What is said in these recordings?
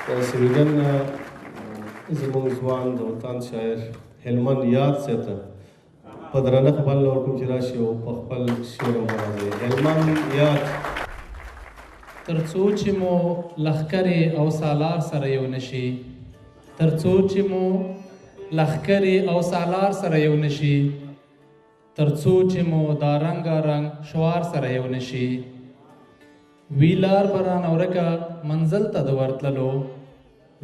سویډن زموږ ځوان د وطن شاعر هلمند یاد ساته په درنښت بلنه ورکوم چې راشي او په خپل شعر وغږوي. هلمند یاد. تر څو چې مو لښکرې او سالار سره یو نشي، تر څو چې مو لښکرې او سالار سره یو نشي، تر څو چې مو دا رنګارنګ شوار سره یو نشي، ویلار به رانه ورکه منزل ته د ورتللو،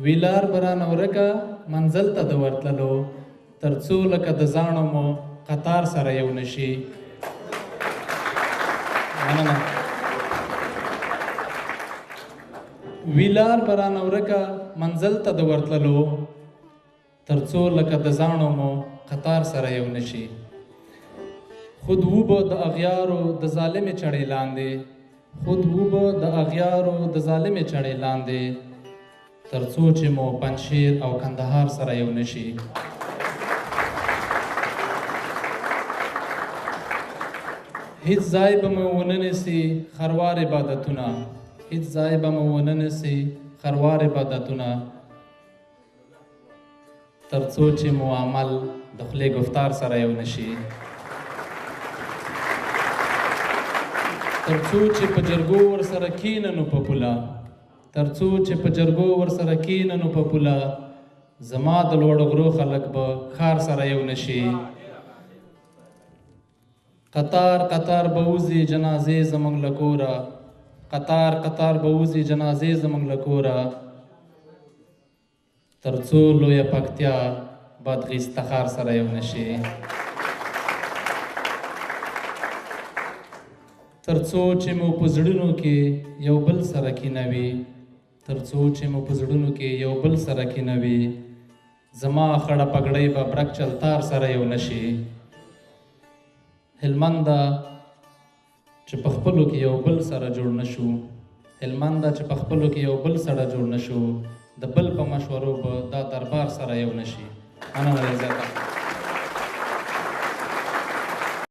ویلار به رانه ورکه منزل ته د ورتللو، تر څو لکه د زاڼو مو قطار سره یو نشي. مننه. ویلار به رانه ورکه منزل ته د ورتللو، تر څو لکه د زاڼو مو قطار سره یو نشي. خود وبه د اغیارو د ظالمې چړې لاندې، خود وبه د اغیارو د ظالمې چړې لاندې، تر څو چې مو پنجشیر او کندهار سره یو نشي. هیڅ ځای به مو ونه نیسي خروار عبادتونه، هیڅ ځای به مو ونه نیسي خروار عبادتونه، تر څو چې مو عمل د خولې گفتار سره یو نشي. تر څو چې په جرګو ورسره کیننو په پوله، تر څو چې په جرګو ورسره کیننو په پوله، زما د لوړو غرو خلک به ښار سره یو نشي. قطار قطار به وځي جنازې زموږ له کوره، قطار قطار به وځي جنازې زموږ له کوره، تر څو لویه پکتیا بادغیس تخار سره یو نشي. تر څو چې مو په زړونو کې یو بل سره کینوي، تر څو چې مو په زړونو کې یو بل سره کینوي، زما خړه پګړۍ به برک چلتار سره یو نشي. هلمند چې په خپلو کې یو بل سره جوړ نشو، هلمند چې په خپلو کې یو بل سره جوړ نشو، د بل په مشورو به دا دربار سره یو نشي. مننه زیاته.